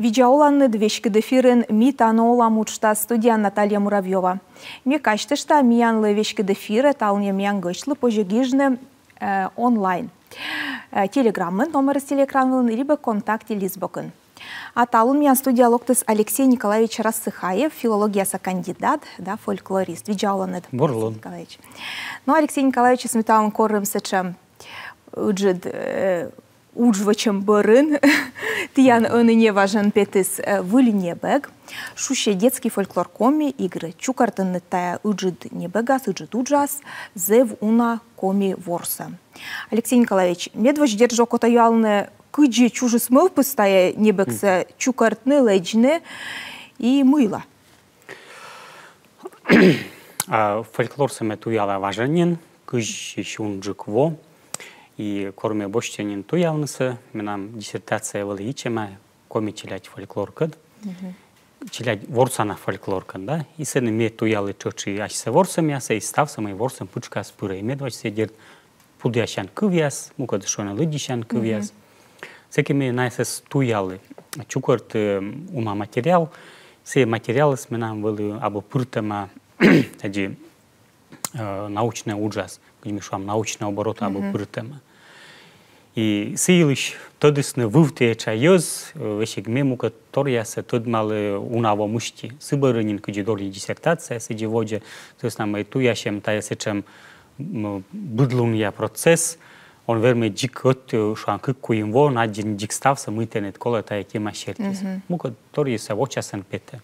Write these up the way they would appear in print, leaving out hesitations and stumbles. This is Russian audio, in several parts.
Видеоланны вешкедефирен митанола мучта студия Наталья Муравьева. Мне кажется, что миянлы вешкедефиры талне миянгышлы пожегижны онлайн. Телеграммы, номер с телеэкраном, либо контакте лизбокен. А талун миян студиалогтыс Алексей Николаевич Рассыхаев, филологияса кандидат, да, фольклорист. Видеоланны Алексей Николаевич. Но Алексей Николаевич сметалын коррымсы чем уджвачем бырын, тиян не важен петис выльнебег, шуще детский фольклор коми игры, чукартын тая уджид небегас, уджид уджас, зев уна коми ворса. Алексей Николаевич, медвач держо котаюалны кыджи чужи смыв пыстая небегса чукартны, лэджны и мыла. Фольклор саметуяла важенен, кыджи шунджикво, и кроме бощенин туялнысы, менам диссертация была ичема, коми челять фольклоркад, челять ворсана фольклоркад, да, и сены ме туялы чочи ашса ворсам яса, и став самой ворсам пучка спыра, и медвач седерт пудящан кывяс, мукад шона лыдищан кывяс. Секи ме найсас туялы, чукорт ума материал, все материалы с менам были або пыртама, тади научный ужас, где мы шуам научный оборот або пыртама. И силиш тодысны вывтеча ёз, вешек мему, который се тод малы унаво мушти. Сыбарынин кыджидорли диссертация сидеводе, то есть нам и туящем тая сечем быдлун я процесс, он верме дикот шуан кыкуим вон, один дик стався мытенет кола тая тема шертис. Мука который се вочасен пете.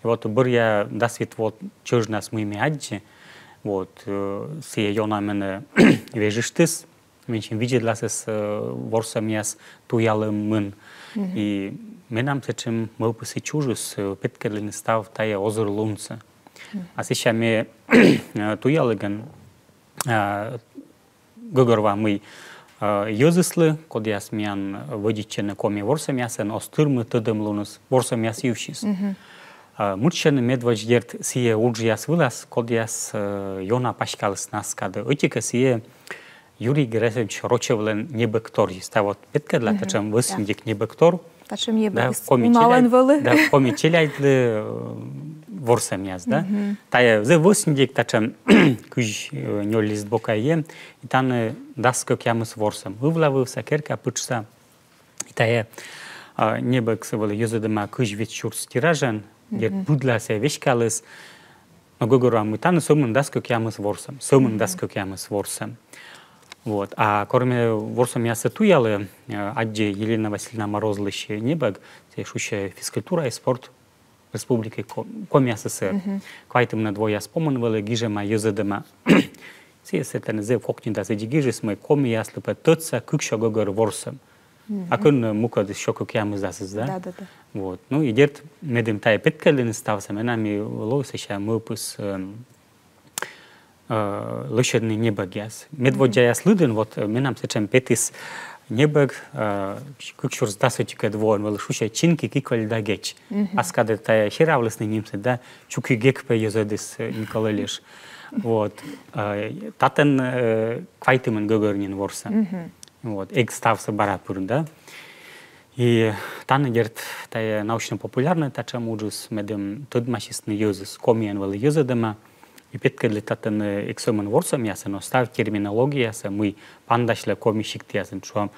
И вот был я досвид вот чужна с моими адди, вот сие ёна мене вежиштис, меньше видит ласес ворсам яс туялым мын. И менам сечем мы пысы чужус петкерлин став тая озор лунца. А сейчас мы туялыган гогорва мы ёзыслы, код яс миян водичены коми ворсам ясен остырмы тыдым лунус ворсам яс ювшис. Мурчены медвач дерт сие улджи яс вылас, код яс ёна пашкалыс нас кады. Этика сие Юрий Герасимович Рочевлен небектор есть. А вот петкадла, тачем высиндик небектор. Тачем небектор. Да, коми челяйтлы ворсам яз, да. Тая зе высиндик, тачем кыж нёлист бока ем, и таны даска кямыс ворсам. Вывлавывся керка пычса. И тая небексы вылы юзадыма кыж вечур стиражен, дер будлася вешкалыс. Могу говорить, мы таны сомын даска кямыс ворсам. Сомын даска кямыс ворсам. Вот. А кроме ворсам яса туялы, адди Елена Васильевна Морозлыще небег, шущая физкультура и спорт Республики Коми СССР. Квайтым на двое спомнили, гижема юзадема. Сейчас это не зев кокни да зади гижес мы Коми ясли петца кукша гогор ворсам. А кон мука да шоку кямы засыз, да? Да. Вот. Ну и дерт медем тая петкалин стався, менами лосища мылпус лошадный небег яс. Медводя яс лыден, вот менам сечем петис небег, как шурс дасотика двор, велшуща чинки киколь да геч. Аскады тая херавлесный немцы, да, чуки гек по езодис Николалиш. Вот. Татен квайтымен гогорнин ворса. Вот. Эк стався барапур, да. И таны герт тая научно-популярная тачам уджус медем тодмашистный юзус, комиен вел юзадема. И петкадли татен эксомен ворсам ясен, остав терминология ясен, мы пандашле комишикти ясен, что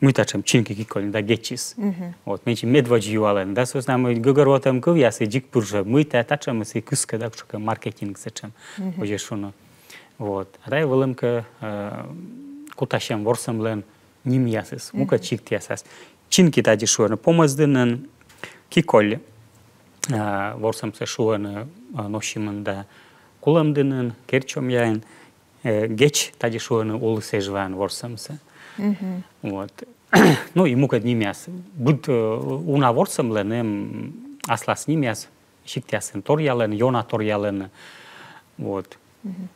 мы тачем чинки киколин да гечис. Вот, меньше медваджи юален, да, сос нам гогорватам ков ясен дик пуржа, мы тачем мы кыска да что маркетинг сечем, уже шуно. Вот, а дай волымка куташем ворсам лен ним ясес, мука чикти ясес. Чинки тади шуарна помаздынен киколли, ворсам се шуарна ношимен да куламдынын, керчом яйн, геч тади шуаны улы сежван ворсамсы. Вот. Ну и мука днимяс. Буд уна ворсам ленем аслас днимяс, шиктясен торьялен, йона торьялен. Вот.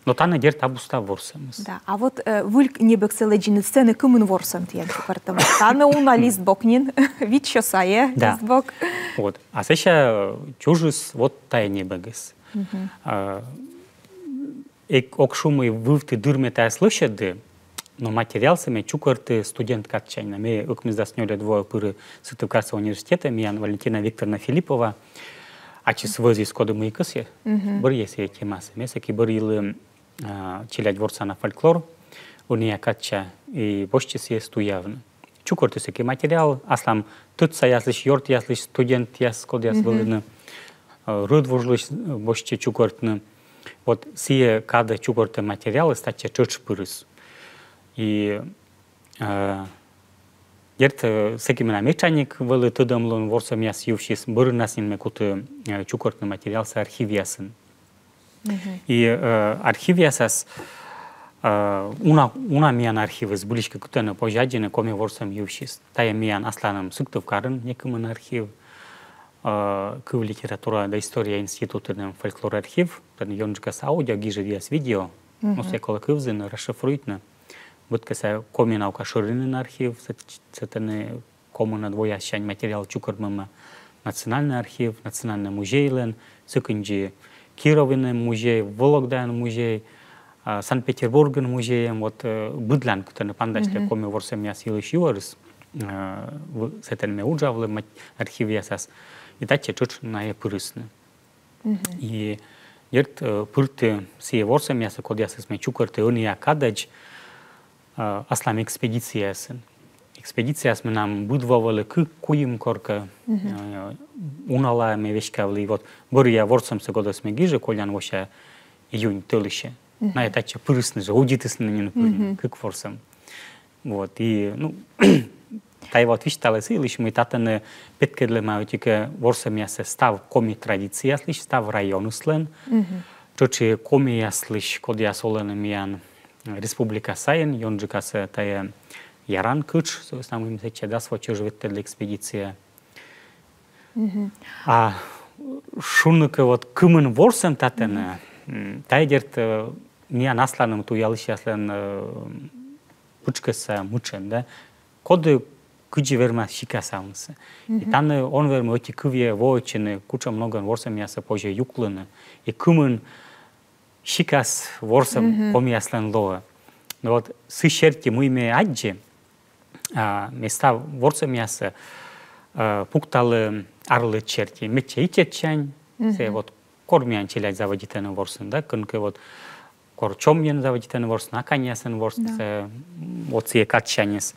Но таны дерт абуста ворсамс. Да, а вот вульк небексе леджины сцены кымын ворсам тиян купартам. Таны уна лист бокнин, вид чосае лист бок. Вот. А сеща чужис вот тая небегес. Ок шумы вывты дырме тая слышады, но материал сами чукарты студент катчайна. Мы укмиздаснёли двое пыры Сытывкарского университета, Миян Валентина Викторовна Филиппова, а чис вăзи скоды мы икăсе, бір есе темасы. Месеки бір илы челядь ворца на фольклор, уния катча и бошчис есть туявны. Чукарты секи материал, аслам тытса яслыш, йорт яслыш, студент яс скод яс вылыны, рыд вожлыш бошче чукартны. Вот сие када чукарты материалы стача чырч пырыс. И ерт секи мена мечаник вылы тыдымлын ворсам яс ювшис, быр насин мекуты чукартны материал са архив ясын. И архив ясас una миян архивы с буличка кутена пожадины коми ворсам ювшис. Тая миян асланым Сыктывкарын некымын архив, кыв литература да история институтының фольклор архив, тан йонжкас аудио гижи виас видео, но се коллективзын расшифруйтны. Выткаса коми наука шырынын архив, сетаны комына двоящань материал чукармыма национальный архив, национальный музейлен, сыкынжи Кировин музей, Вологдан музей, Санкт-Петербургын музеем, вот быдлян кутаны пандачты коми ворсам яс илыш юарыс, сетен уджавлы архив ясас, и таче чуч на пырысны. И ерт пырты сие ворсам ясы код ясас ме чукарты уния кададж аслам экспедиция ясын. Экспедиция яс нам будвавалы куим корка, унала ме вешкавли, вот быр я ворсам се годас ме гиже колян воша июнь тылыше. На этаче пырысны же, аудитысны не пырын, как ворсам. Вот, и, ну, тай вот вишталы сылыш, мы татаны петкедле маутика ворсам ясе став коми традиция яслыш, став району слен, чочи коми яслыш, код ясолен миян республика Сайен, йонджикасы тая Яран кыч, соответственно, мы сейчас да свой живет для экспедиция. А шунника вот кымын ворсам татена, тайдерт мия насланым туялыш яслен пучкаса мучен, да, коды кыджи верма шикасаунсы. И таны он верма эти кыве воочины куча много ворсам яса позже юклыны, и кымын шикас ворсам коми яслен лоа. Но вот сы шерти мы ме аджи, места ворсам яса пукталы арлы черти, мече и черчань, се вот кормян челять заводитены ворсын, да, кынкы вот корчомьен заводитены ворсын, аканьясын ворсын, се вот сие катчанес,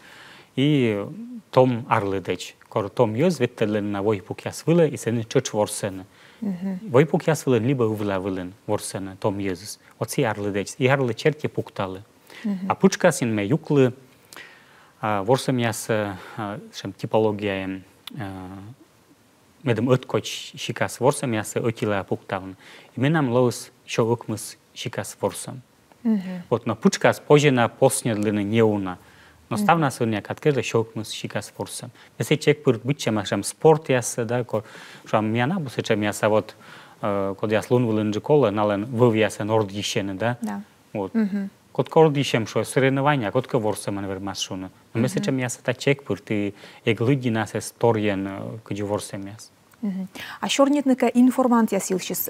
и том арлы деч, кор том йоз веттелен на войпук ясвылы, и сені чыч ворсыны. Войпук ясвылын, либо увла вылын ворсыны, том йозыз, вот сие арлы деч, и арлы черти пукталы. А пучкасин ме юклы, ворсам ясы типология медем ötkоч шикас ворсам ясы öтила пуктавн. И менам лоус шо укмыс шикас ворсам. Вот на пучкас позже на поснедлины неуна. Но ставна сырня каткежда шо укмыс шикас ворсам. Если чек пырт бычем ашам спорт ясы, да, шам мяна бусычем яса вот код яс лун вылынжы кола, нален выл ясы норд ещены, да? Вот. Код кордишем шо соревнования, код ворсам анвермас шуна. Но месечем яса та чек пырт и эглыди нас эсторьен кыджи ворсам яс. А шорнетника информант ясилшис.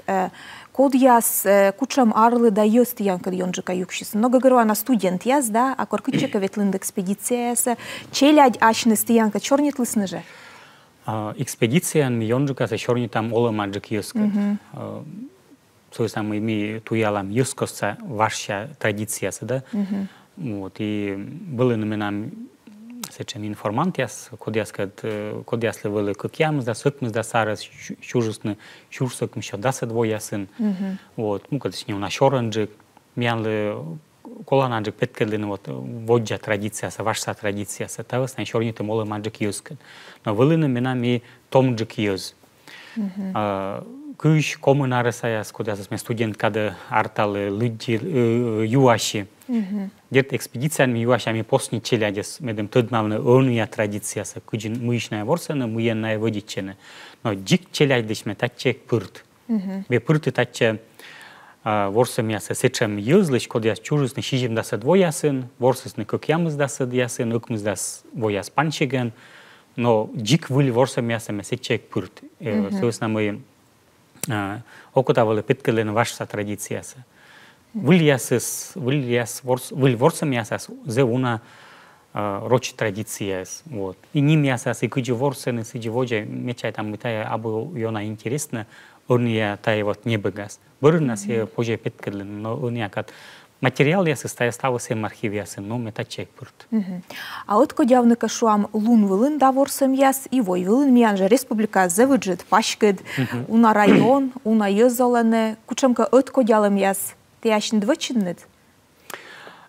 Код яс кучам арлы да йост янкад йонжика юкшис. Много говорила студент яс, да, а коркычека ветлынд экспедиция яса. Челядь ачныс янка чорнетлы сныже? Экспедиция йонжика за чорнетам ола маджик йоскат. Соответственно, мы туялам йоскоса ваша традиция, да? Вот, и были на меня сечем информант яс, код яс левели как ямс, да сыкмс, да сарас, чужусны, чужсыкм еще да двоясын. Вот, ну, когда с ним на шоранджик, мянли колананджик петкедлин, вот, воджа традиция, ваша традиция, тавас на шорните молы манджик юскат. Но были на меня ми томджик юз. Кыш коммунарыса яс, код яс студент, когда арталы люди юаши. Дерт экспедициями юашами посни челядес, медем тыдмавны ония традициясы, кыджин мыйшная ворсаны, мыйенная водичены. Но дик челядешме татчек пырт. Бе пырты татче ворсам ясы сечем юзлыш, код яс чужусны шижим дасы двоясын, ворсысны как ямыз дасы ясын, укмыз дас вояс панчеген, но дик выли ворсам ясами сечек пырт. Соответственно, мы окутавали петкелен ваша традициясы. Выль ворсам ясас, зе уна роч традиция. Вот. И ним ясас, и кыджи ворсен, и сыджи воджа, мечай там, тая абу йона интересно, он я тая вот не бегас. Бырын нас я позже петкадлен, но он я кат материал я состоя става сем архив ясен, но мета чек пырт. А от кодявника шуам лун вылын да ворсам яс, и вой вылын мианжа республика зевыджет, пашкед, уна район, уна йозолене, кучамка от кодялым яс, ты яшн двочиннет?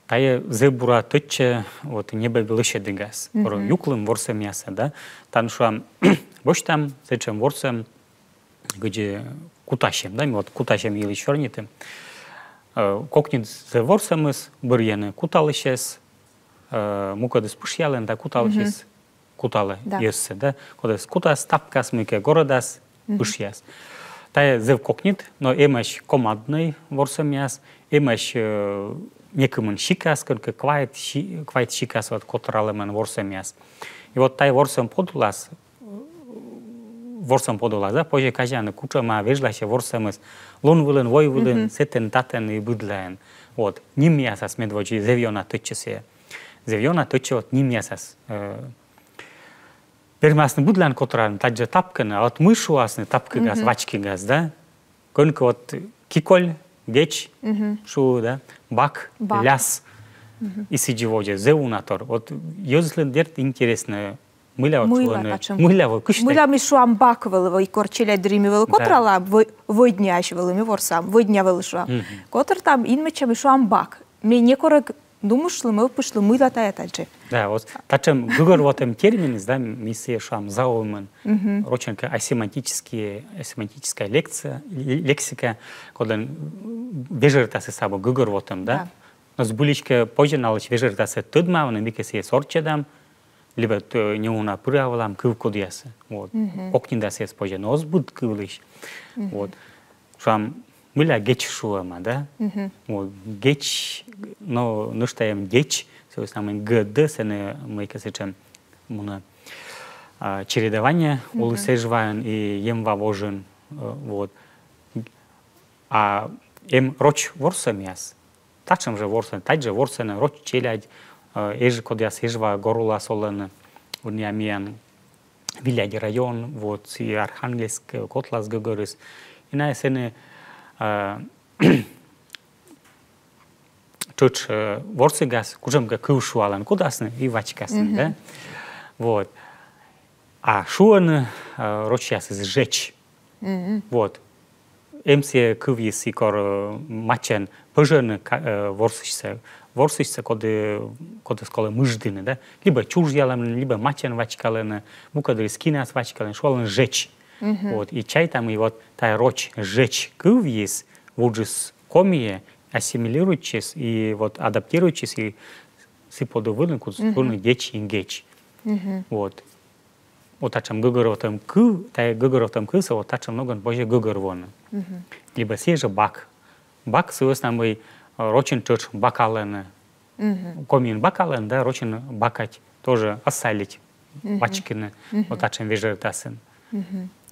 Тая зебура тыче, вот небе глыше дегас. Поро юклым ворсам яса, да? Там шуам, бош там, зачем ворсам, где кутащем, да, вот кутащем или чернитым. Кокнит зе ворсамыс, бырьяны куталышес, мукадыс пушьялен, да, куталышес, куталы ессе, да? Кодас кутас, тапкас, мыке городас, пушьяс. Тая зев кокнит, но эмаш командный ворсам яс, эмаш некымын шикас, кырка квайт шикас, вот которалымен ворсам яс. И вот тай ворсам подулас, да, позже каждый кучама вежлаще ворсамыс, лун вылын, вой вылын, сетен, татен и быдлаен. Вот, ним ясас медводжи зевьона тычесе. Зевьона тыче вот ним ясас. Пермасны быдлаен которален, таджа тапканы, а вот мышу асны тапкы газ, вачки газ, да? Конка вот киколь, геч, шу, да? Бак, ляс, и сидживоджи, зеунатор. Вот, если дерт интересно, мыля ми шуам бак вели, корчеля дрімі вели, котрала видняш вели, ми ворсам, видня вели шуам. Котр там інмеча ми шуам бак. Ми некорек думушли, ми пішли мыла та етальче. Да, вот, тачем гугар вот этом термине, да, миссия шуам заумен, роченка асемантическая лексика, когда вежертасы сабо гугар вот этом, да. Но с буличка позже налыч вежертасы тудмавны, микеси сорчедам, либо то не уна пырявалам кыв кодясы. Вот. Окнинда сес позже, но сбуд кывлыш. Вот. Шам мыля геч шуама, да? Вот. Геч, но нуштаем геч, то есть нам гд сене мы касечем муна чередование улысежваен и емвавожен. Вот. А роч ворсам яс. Тачем же ворсен, тадже ворсен, роч челядь. Еж кодяс ежва горула солен униамиан виляди район, вот и Архангельск, Котлас гогорис. И на сене чуч ворсигас, кужемга кывшуалан, кудасны и вачкасны, да? Вот. А шуан рочяс сжечь. Вот. Эмсе кывис и кор мачен пожен ворсишься. Ворсишься, когда скоро мыждины, да? Либо чужьялен, либо мачен вачкален, букадри скинас вачкален, шуален сжечь. Вот. И чай там, и вот тай роч сжечь кывис, вуджис комие, ассимилируючись, и вот адаптируючись, и сиподовылен, кудсурны геч и геч. Вот. Вот тачем гыгоротом кыв, тай гыгоротом кыса, вот тачем много позже гыгорвон. Либо сеже бак. Бак, соответственно, рочин чуч бакален, комин бакален, да, рочин бакать, тоже осалить, бачкины, вот тачем вежертасен.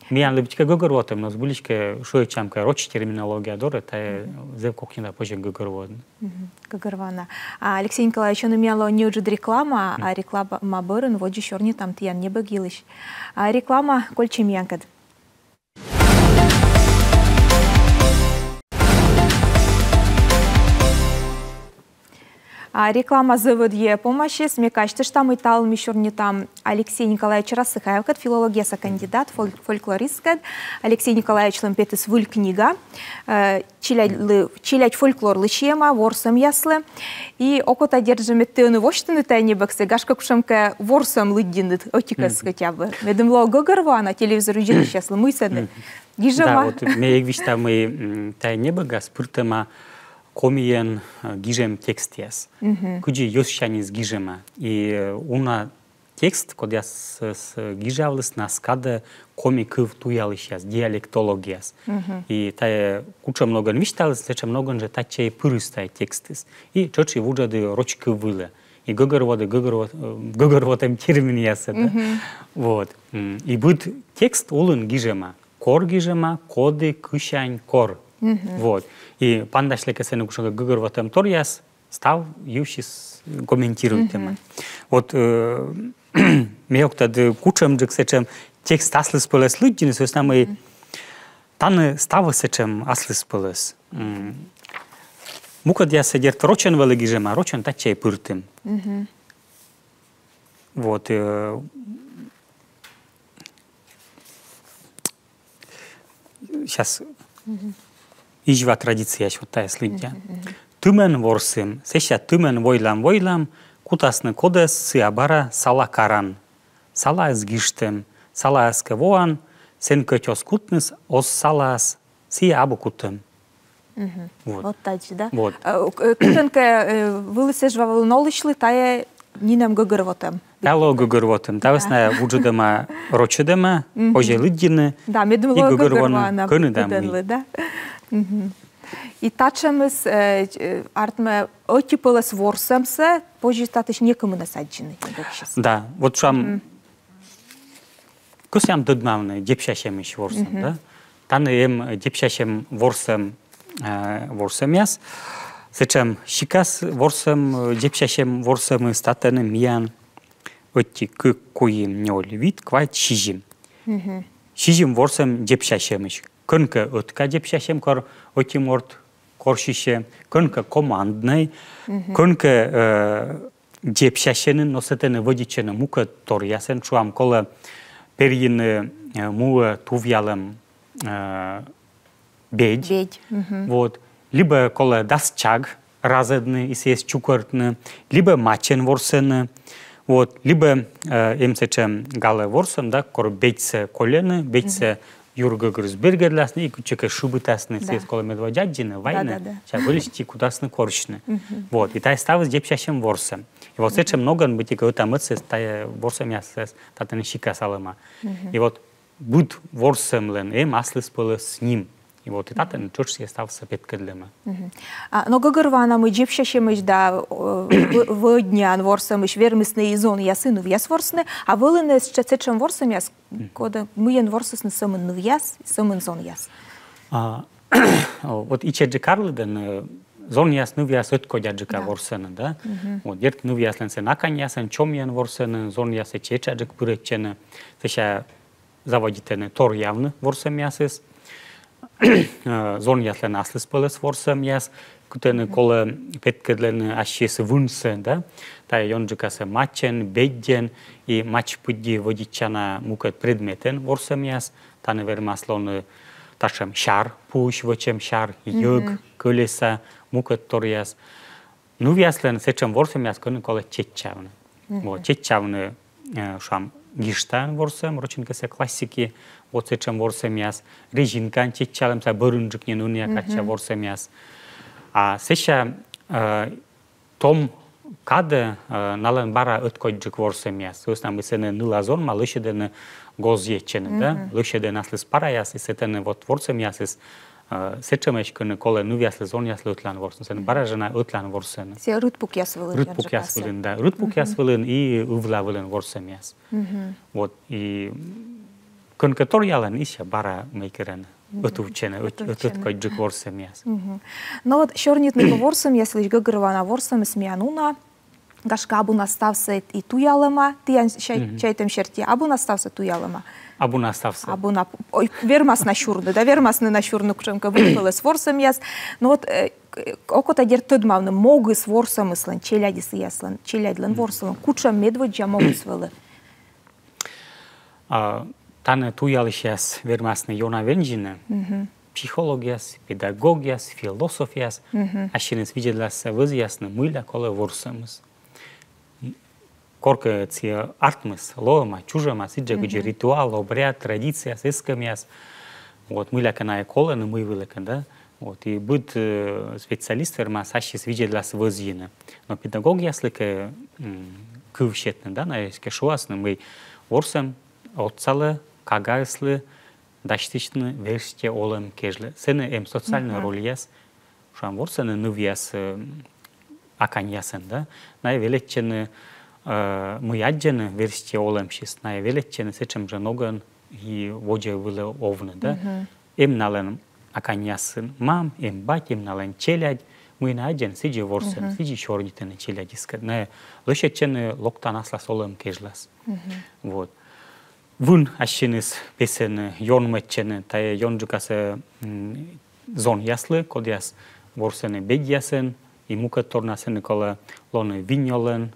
Миян лыбчика гыгорвотом, но с буличка шуечамка, роч терминология доры, та зев кухня позже гыгорводен. Гыгорвана. Алексей Николаевич, он имел не уже реклама, а реклама бырын, вот же черни там тиян не бегилыш. Реклама кольче миянкад. Реклама заводье помощи, смекачты, что мы тал мишурни там Алексей Николаевич Рассыхаев, филология кандидат, фольклорист, Алексей Николаевич лампетес выль книга, чилять фольклор лычема, ворсом яслы, и окота держим тыны воштыны тайни баксы, гашка кушамка ворсом лыддинит, отикас хотя бы. Медемло гогарва на телевизору жили яслы, мы седны. Да, вот мы вишта мы тайни бага спыртема комиен гижем текст яс. Куджи ёсчани с гижема. И уна текст, когда с гижавлес на скада комиков туялыш яс, диалектологияс. И тая куча много нвишталес, лече много же таче пырыстай текстес. И чочи вуджады рочки вылы. И гыгорвотем термин яса. Вот. И будет текст улын гижема. Кор гижема, коды, кышань, кор. Вот. И пандашли, que se ne cușă găgărvătăm torias, stau eu și comentирую тема. Вот meu tad kučam džek sečem tekst aslis spălăs lăgine, să ăsta mai tană stavă sečem aslis spălăs. Mucă de să dert rocen vă lăgijema, rocen ta ce pârtem. Вот. Сейчас ижва традиция еще тая слидя. Тымен ворсым, сеща тымен войлам, кутасны кодес сыабара сала каран. Сала эзгиштем, сала эскевоан, сен көтёс кутныс, ос салас, сия абу кутым. Вот так, да? Вот. Кутенке вылысежва волнолышлы, тая нинем гыгырвотем. Тало гыгырвотем, тавесна вуджудема рочедема, оже лыддины, да, ми думали гыгырвана, кутенлы, да? И тачемыз артме отипылыс ворсемсе, позже статыш некому насаджены. Да, вот шам кусям дыдмавны депшашем иш ворсем, да? Таны ем депшашем ворсем яс, сечем шикас ворсем депшашем ворсем статаны миян отти кы коим нёл вид квайт шижим. Шижим ворсем депшашем иш. Кынка отка депшашем кор отиморт коршише, кынка командный, кынка депшашенын носетены водичены мука торясен чуам кола перьины муа тувьялым бедь. Вот. Либо кола дасчаг разедны, если есть чукортны, либо мачен ворсены, вот. Либо сечем гале ворсен, да, кор бедьсе колены, бедьсе Юрга Грызбергерласны, и кучека шубытасны, съест кола медводяджины, войны, сейчас вылечти кудасны корчны. Вот. И та става с депшащим ворсем. И вот сечем много быть и какой-то мыться, тая ворсем ясес, татаны щика салыма. И вот буд ворсем лен, маслы спылы с ним. И вот и татаны чурс оставался петкадлема. Но гыгырвана мы депшащим ищ да в днян ворсем ищ вермисны изон ясыну вяс ворсны, а вылыны с чецечем ворсем яс, кода мы ворсесны сымын вяс, сымын зон яс. Вот и чеджи карлыден зон яс нывяс ötkодяджика ворсены, да? Вот дерт нывяс ленсен акан ясен, чом ян ворсены, зон ясе чечаджик пыречены, сеща заводитены тор явны ворсем ясес, зон яс лен аслыс пылыс ворсем яс, кутены кола петкедлен ашьесы вунсы, да? Тая йонджикасы мачен, бедден, и мач пыдди водичана мукет предметен ворсем яс, таны вермаслоны ташем шар, пуш вочем шар, йыг, колеса, мукет торяс. Ну вяслен сечем ворсем яс, кыны кола четчавны. Вот, четчавны шам гиштан ворсем, рочинкасы классики, вот сечем ворсем яс, режинкан четчалым, са бырынжик не нуния кача ворсем яс. А сеща том каде нален бара ötkojджик ворсем яс. Состам бы сене нылазон, ма лышедены гозьечены, да? Лышеден аслыс пара яс, и сетены вот ворсем яс, из сечемеш кыны коле ну яслы зон яслы ötlан ворсен, сене бара жена ötlан ворсен. Се рытпук яс вылын. Рытпук яс вылын, да. Рытпук яс вылын и ывла вылын ворсем яс. Вот, и кын котор ялен ища бара мейкерен. Ötuvчены, ötkojджик ворсем яс. Но вот шорнитный ворсем, если гыгырвана ворсем, смеянуна, гашка абу настався и туялема, ты чайтем черти, абу настався туялема. Абу настався. Абу на, ой, вермас на шурны, да, вермас на шурну, кшемка выпала с ворсем яс. Но вот окота дер тыдмавны, могы с ворсем ислен, челядис яслен, челядлен ворсем, кучам медводжа могы свелы. Тане туялиш яс вермасны йона венжины, психологияс, педагогияс, философияс, ашинес видедлас выз ясны мыля коле ворсемыз. Корка ці артмыс, лома, чужама, сиджа гыджи ритуал, обряд, традиция, сыскамяс. Вот мыля каная коле, но мы вылека, да? Вот и будет специалист вермас ашис видедлас вызины. Но педагогияс лыка кывшетны, да, на кешуасны мы ворсем отцалы, кагайслы, даштичны версте олем кежле. Сене социальный роль яс, шам ворсены нывяс акан ясен, да? На величены мы аджены версте олем шис, на величены сечем женоган и воде выле овны, да? Нален аканясын мам, батим нален челядь, мы на один сиди ворсен, сиди чорнитен челядь искать. Не лишечен локтан асла солом кежлас. Вот. Вун ашинис песен йонмечен, тая йонджукаса зон яслы, кодяс ворсене бедясен, и мука торнасен кола лоне виньолен,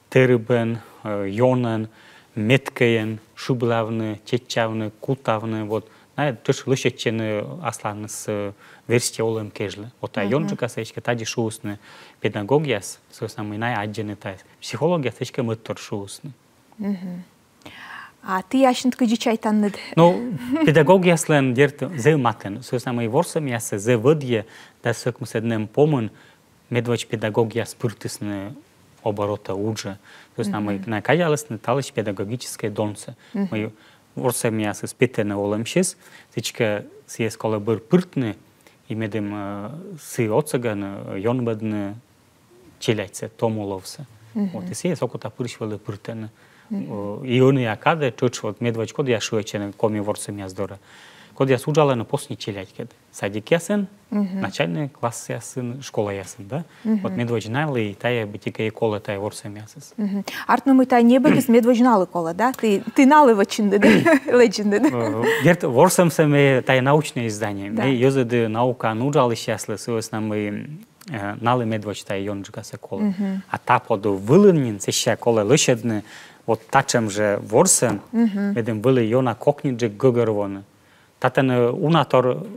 тербен, йонен, меткеен, шублавны, чечавны, кутавны, вот. Тоже лишечен аслан с верстиолем кежле. Вот а йонджукаса ечке тади шусны педагогияс, собственно, най аджены тайс. Психология ечке мыттор шусны. А ты яшнт кыжичай таннед? Ну, педагогия слен дерт зе матен. Собственно, ворсам ясе зе выдье, да сök мседнем помын, медвач педагогия спыртысны оборота удже. Собственно, мы на каялысны талыч педагогическое донце. Мы ворсам ясе спетене олемшис, сечке сиес кола бір пыртны, и медем сы оцаган, йонбадны челяйце, томуловсе. Вот, и сиес окута пыршвалы пыртене. И он и акаде чуч вот медвач код я шуечен коми ворсам яздора. Код я сужала на посни челядькед. Садик ясен, начальный класс ясен, школа ясен, да? Вот медвач знали и тая битика и кола тая ворсам ясес. Артно мы тая небе без медвач знали кола, да? Ты наливачинды, да? Легенды, да? Дерт ворсам саме тая научное издание. Мы юзады наука нужали счастливы, соответственно мы нали медвач тая йонджукаса кола. А та поду вылыннин сеща кола лышедны. Вот тачем же ворсен, медем были йона кокниджи гугервоны. Татен унатор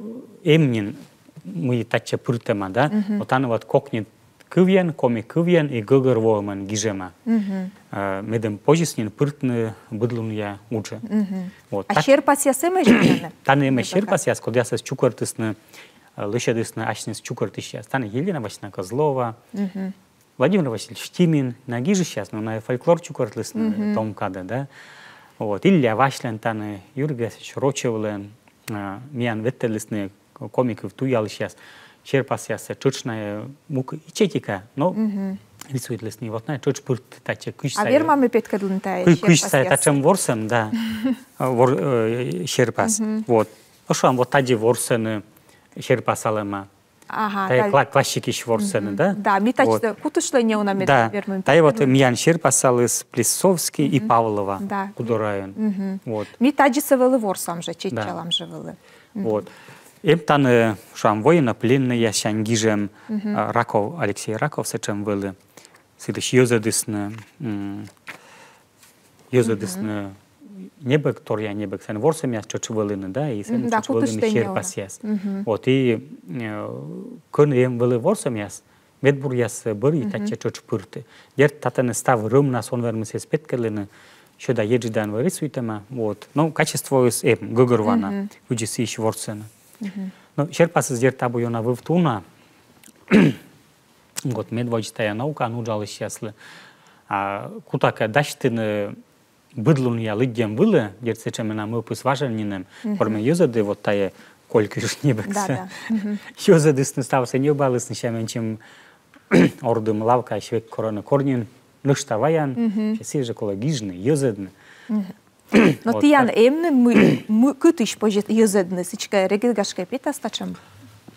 эмнин мы таче пыртема, да? Вот аны вот кокнит кывьен, коми кывьен и гугервомен гижема. Медем пожиснин пыртны быдлун я удже. А шерпас ясы мэждене? Таны эме шерпас яс, код ясас чукартысны, лышедысны ашнис чукартыш яс. Таны Елена Васильевна Козлова, Владимир Васильевич Штимин, на гиже сейчас, но на фольклор чукартлысны том када, да. Вот. Илья Вашлен, таны Юрий Гасович Рочевлен, миян веттелысны комиков туял сейчас. Черпас яс чучная мука и четика, но рисует лысны. Вот на чуч пырт таче кыш сая. А вер маме петкадун тая кыш сая тачем ворсен, да. Черпас. Вот. Ошам вот тади ворсен черпасалема. Ага, классики шворсены, да? Да, митачта кутушление у нами. Да, тай вот Миян Шерпасалыс, Плесовский и Павлова, да. Кудораен. Вот. Митаджи севели ворсам же, чечалам же вели. Вот. Эмтаны шам воина пленный ящан гижем Раков, Алексей Раков сечем вели. Сидыш йозадысны, небек, торья небек, сен ворсам яс чочевелины, да, и сен чочевелины Шерпас яс. Вот, и көн ем вели ворсам яс, медбур яс бір и таче чоч пырты. Дерт татаны став рымна сон вермысе спеткелины, шода еджидан варисуйтема, вот. Но качество из гугурвана, уджиси ищ ворсена. Но Шерпас из дерт табу йона вывтуна, вот, медводжитая наука, нуджалы счастли. Кутака дачтыны быдлун я лыддем вылы, дерт сечеме нам выпус важенинем, форме юзады вот тая кольки ж небексе. Юзадысны стався не убалысны щаменчим ордым лавка швек корона корнин, ныштаваян, часи же экологичны, юзадны. Но ты ян эмны мы кытыш пожет юзадны, сичка регидгашка пета стачем.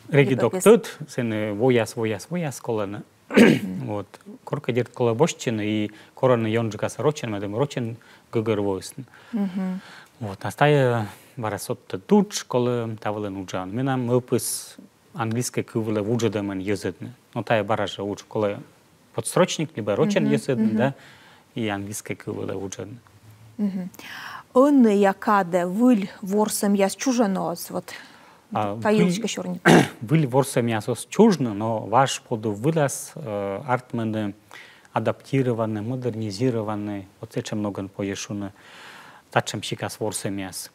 Регидок тут, сен вояс колона. Вот. Корка дерт кола бошчины и корона йонджика сорочен, медем рочен гугервойсн. Вот. Настая барасотта туч, кола тавлен уджан. Минам выпус английской кывле вуджадамен юзедны. Но тая баража уч, кола подсрочник, либо рочен юзедны, да, и английской кывле вуджадны. Он якаде выль ворсам яс чужаноз, вот. Выль ворсам ясос чужны, но ваш поду вылаз артмены адаптированы, модернизированы, вот это много поешуны, тачем щикас ворсам яс.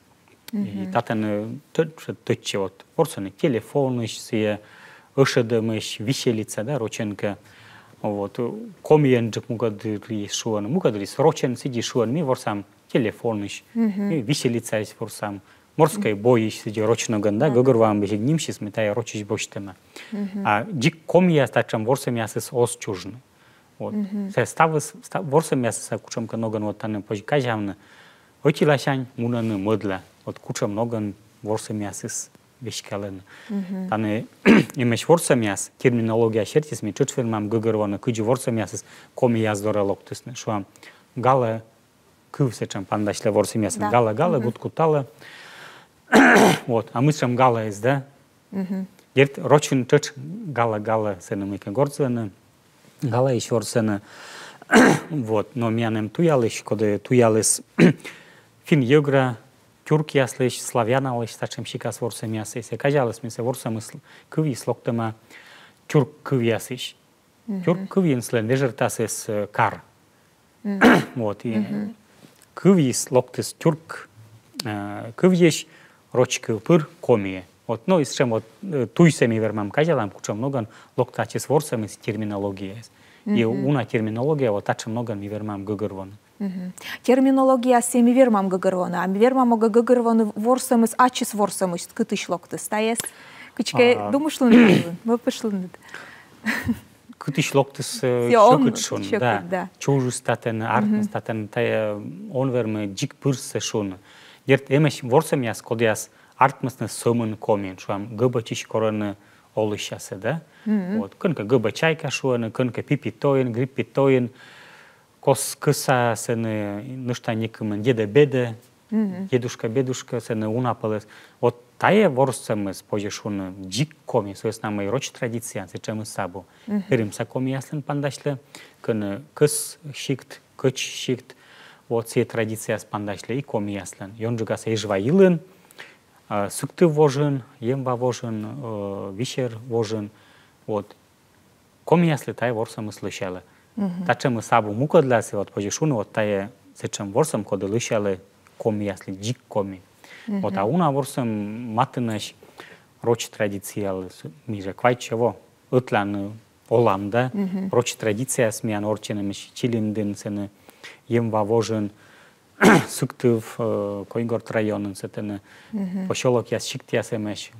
И татен тыче вот ворсаны телефоны, все ошедемеш, виселица, да, роченка. Вот комиенджик мугадри шуан, мугадри срочен сиди шуан, ми ворсам телефоныш, виселица есть ворсам. Морской бой сиди рочно ганда, гогорвам бежигним щис метая рочиш боштема. А дик комия стачем ворсам ясес ос чужны. Вот. Се ставыс ворсам ясес кучам каноган вот тане пожикажамны. Очи лашань мунаны модла. Вот кучам ноган ворсам ясес вешкален. Таны имеш ворсамяс терминология шертис ми чучфермам гыгырваны кыжы ворсамясыз коми яздора локтысны. Шуам гала кывсечам пандашле ворсамясын. Гала гуткутала. Вот, а мы сам гала из, да? Дерт рочин чуч гала сена мыка горцвена. Гала еще орсена. Вот, но мянем туялыш, коды туялыс фин йогра, тюрки яслыш, славяналыш, сачем шикас ворсам ясы. Если кажалось, мы се ворсам кыви слоктама тюрк кыви ясыш. Тюрк кыви инслен вежертас из кар. Вот, и кыви слоктыс тюрк кывьеш, рочка пыр комие. Вот, ну, и с чем вот туйсами вермам кажалам, куча многан локтачис ворсам из терминологии. И уна терминология вот так много ми вермам гыгырвон. Терминология се ми вермам гыгырвон, а ми вермам гыгырвон ворсамыз, ачис ворсамыз кытыш локтыс, таяс. Кычке думышлын, выпышлын. Кытыш локтыс шокытшон, да. Чужу статен, артн статен, тая он верме джик пырсы шон. Дерт эмеш ворсам яс, кодяс артмысны сомын комен, шуам гыбачиш кораны олышасы, да? Вот, кынка гыба чайка шуаны, кынка пипитоин, гриппитоин, кос кыса сены ныштаникымын деда-беда, дедушка-бедушка сены унапылыс. Вот тая ворсамыз позже шуны джик коми, соес намай роч традиция, сечемыз сабу. Ирымса коми яслын пандашлы, кыны кыс шикт, кыч шикт, вот се традиция пандашлы и коми яслын. Йонжугаса и жваилын, сукты вожын, емба вожын, вишер вожын. Вот. Коми ясли тая ворсам слышала. Тачем сабу мука для себя, вот позишуну, вот тая сечем ворсам, коды лышали коми ясли, джик коми. Вот, а уна ворсам матынаш роч традиция, миже квайчево, ытлан Оланда, роч традиция смян орченами, чилимдин сены, емба вожын, суктыв Койгород районын сетены, пошелок яс шикт ясемеш,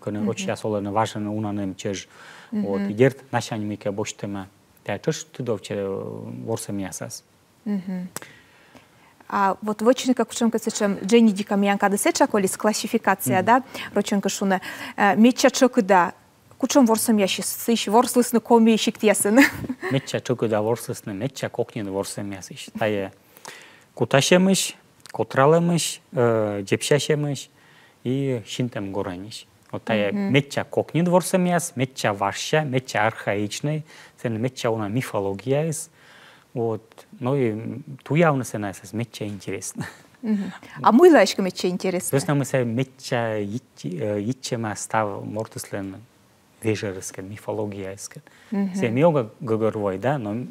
кыны роч ясоланы важен унаным чеж. Вот, и дерт нашань мике боштема. Та чеш тудовче ворсам ясас. А вот вочинка кученка сечем Дженни Дикамьянка десеча колис классификация, да, роченка шуна. Меча чокуда кучем ворсам яшис, сыш ворслысны коми шикт ясын. Меча чокуда ворслысны, меча кокнин ворсам ясыш. Тая куташемыш, котралемыш, джепшашемыш и шинтем гораниш. Вот тая меча кокнин ворсам яс, меча варша, меча архаичный, сен меча уна мифология из. Вот, ну и туя у нас меча интересно. А мой лайшка меча интересно. То есть нам мы меча ичема став мортуслен вежерская мифология искать. Се много говорой, да, но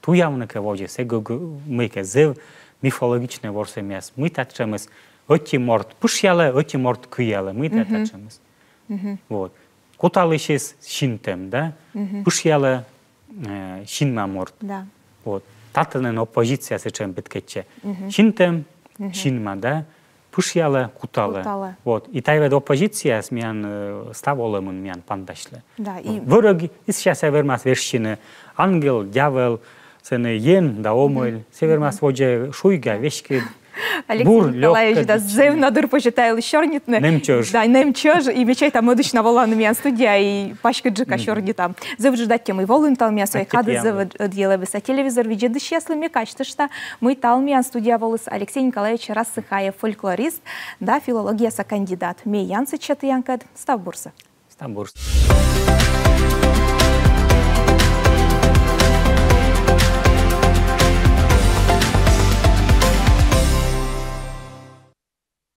туя у нас кого-то се мы казев мифологичный ворсам яс. Мы тачемс оти морт пушяла, оти морт куяла. Мы тачемс. Вот. Куталышес шинтем, да? Пушяла шинма морт. Да. Вот. Татанен оппозиция сечем биткетче. Шинтем, шинма, да? Пушяла, кутала. Вот. И тайвед оппозиция смян ставолемын мян пандашле. Да. И вороги, и сейчас я вермас вершины. Ангел, дьявол, сены ен, да омыль. Севермас воже шуйга, вешки. Алексей Николаевич, да, зев надыр почитаю щорнитне. Немчеж. Да, немчеж, и мечай там медична вола на мян студия, и пачка джика щорни там. Зев ждать темы волын тал мясо, и кады зев дьелебеса телевизор виджеды счастливы, мне кажется, что мы тал мян студия волыс Алексей Николаевич Рассыхаев, фольклорист, да, филология кандидат. Мей янцы чаты янкад, став бурса. Став бурса.